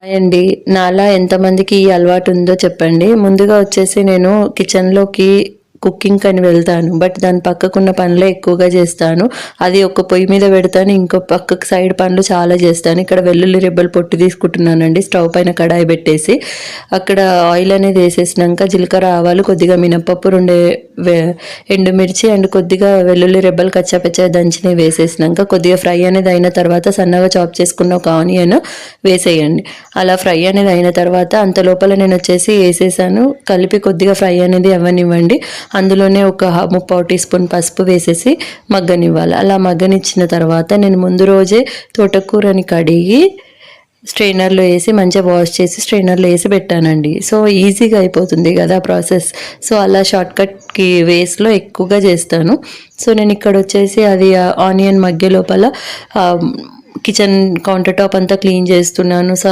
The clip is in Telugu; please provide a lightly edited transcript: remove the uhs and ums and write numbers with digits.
అండి. నాలా ఎంతమందికి ఈ అలవాటు ఉందో చెప్పండి. ముందుగా వచ్చేసి నేను కిచెన్‌లోకి కుకింగ్ అని వెళ్తాను. బట్ దాని పక్కకున్న పనులే ఎక్కువగా చేస్తాను. అది ఒక పొయ్యి మీద పెడతాను. ఇంకో పక్కకు సైడ్ పనులు చాలా చేస్తాను. ఇక్కడ వెల్లుల్లి రెబ్బలు పొట్టు తీసుకుంటున్నానండి. స్టవ్ పైన కడాయి పెట్టేసి, అక్కడ ఆయిల్ అనేది వేసేసినాక జీలకర్ర, ఆవాలు, కొద్దిగా మినపప్పు, 2 వె ఎండుమిర్చి అండ్ కొద్దిగా వెల్లుల్లి రెబ్బలు కచ్చాపచ్చా దంచినవి వేసేసినాక కొద్దిగా ఫ్రై అనేది అయిన తర్వాత సన్నగా చాప్ చేసుకున్న ఒక ఆనియన్ వేసేయండి. అలా ఫ్రై అనేది అయిన తర్వాత అంత లోపల నేను వచ్చేసి వేసేసాను. కలిపి కొద్దిగా ఫ్రై అనేది అవ్వనివ్వండి. అందులోనే ఒక ముప్పావు టీ స్పూన్ పసుపు వేసేసి మగ్గనివ్వాలి. అలా మగ్గనిచ్చిన తర్వాత నేను ముందు రోజే తోటకూరని కడిగి స్ట్రైనర్లో వేసి మంచిగా వాష్ చేసి స్ట్రైనర్లో వేసి పెట్టానండి. సో ఈజీగా అయిపోతుంది కదా ప్రాసెస్. సో అలా షార్ట్కట్కి వేస్లో ఎక్కువగా చేస్తాను. సో నేను ఇక్కడ వచ్చేసి అది ఆనియన్ మగ్గే లోపల కిచెన్ కౌంటర్ టాప్ అంతా క్లీన్ చేస్తున్నాను. సో